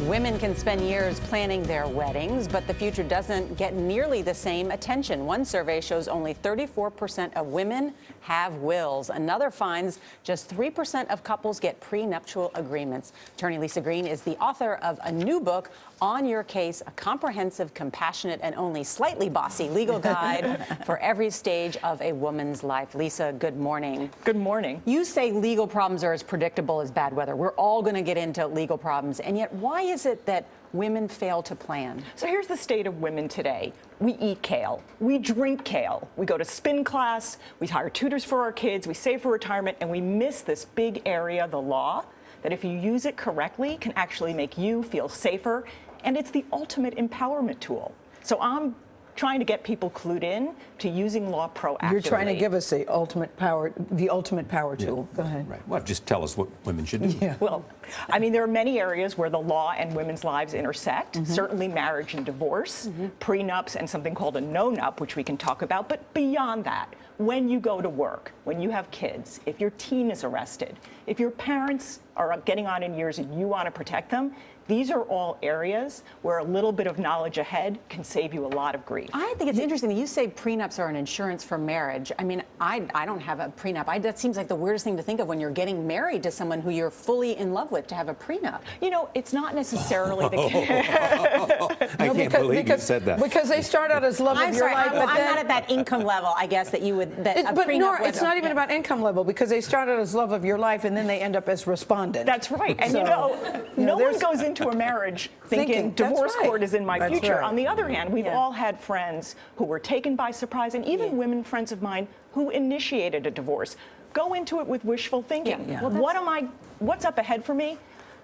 Women can spend years planning their weddings, but the future doesn't get nearly the same attention. One survey shows only 34% of women have wills. Another finds just 3% of couples get prenuptial agreements. Attorney Lisa Green is the author of a new book, On Your Case, a comprehensive, compassionate, and only slightly bossy legal guide for every stage of a woman's life. Lisa, good morning. Good morning. You say legal problems are as predictable as bad weather. We're all going to get into legal problems, and yet why is it that women fail to plan? So here's the state of women today. We eat kale. We drink kale. We go to spin class. We hire tutors for our kids. We save for retirement, and we miss this big area, the law, that if you use it correctly can actually make you feel safer, and it's the ultimate empowerment tool. So I'm trying to get people clued in to using law proactively. You're trying to give us the ultimate power tool. Go ahead. Right. Well, just tell us what women should do. Yeah. Well, I mean, there are many areas where the law and women's lives intersect. Certainly marriage and divorce, prenups, and something called a no-nup, which we can talk about. But beyond that, when you go to work, when you have kids, if your teen is arrested, if your parents are getting on in years and you want to protect them, these are all areas where a little bit of knowledge ahead can save you a lot of grief. I think it's interesting that you say prenups are an insurance for marriage. I mean, I don't have a prenup. That seems like the weirdest thing to think of when you're getting married to someone who you're fully in love with, to have a prenup. You know, it's not necessarily the case. I can't believe you said that. Because they start out as love of your life, but I'm then... not at that income level, I guess, that you would... That But Nora, it's not even about income level, because they start out as love of your life and then they end up as respondent. That's right. And So, no one goes into a marriage thinking divorce court is in my future. Right. On the other hand, we've all had friends who were taken by surprise, and even women friends of mine who initiated a divorce. Go into it with wishful thinking. Yeah. Well, what's up ahead for me?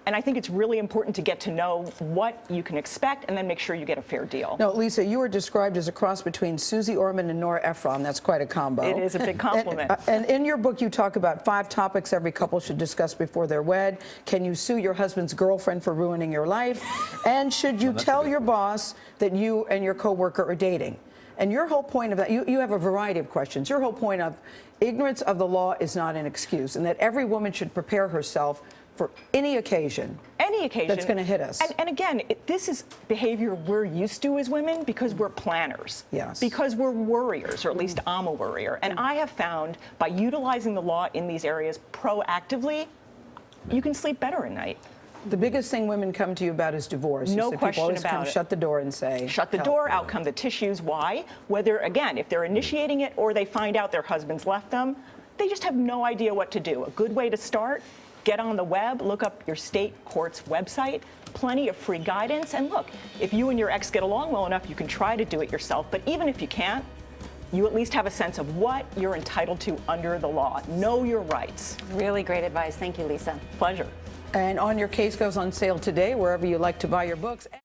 And I think it's really important to get to know what you can expect and then make sure you get a fair deal. No, Lisa, you were described as a cross between Susie Orman and Nora Ephron. That's quite a combo. It is a big compliment. And in your book, you talk about 5 topics every couple should discuss before they're wed. Can you sue your husband's girlfriend for ruining your life? And should you tell your boss that you and your coworker are dating? And your whole point of that, you have a variety of questions. Your whole point of ignorance of the law is not an excuse, and that every woman should prepare herself for any occasion. Any occasion that's going to hit us. And again, this is behavior we're used to as women because we're planners. Yes. Because we're worriers, or at least I'm a worrier. And I have found by utilizing the law in these areas proactively, you can sleep better at night. The biggest thing women come to you about is divorce. No People question always about come, it. shut the door and say, Shut the help. door, out come the tissues. Why? Whether, again, if they're initiating it or they find out their husband's left them, they just have no idea what to do. A good way to start: get on the web, look up your state court's website, plenty of free guidance. And look, if you and your ex get along well enough, you can try to do it yourself. But even if you can't, you at least have a sense of what you're entitled to under the law. Know your rights. Really great advice. Thank you, Lisa. Pleasure. And On Your Case goes on sale today wherever you like to buy your books.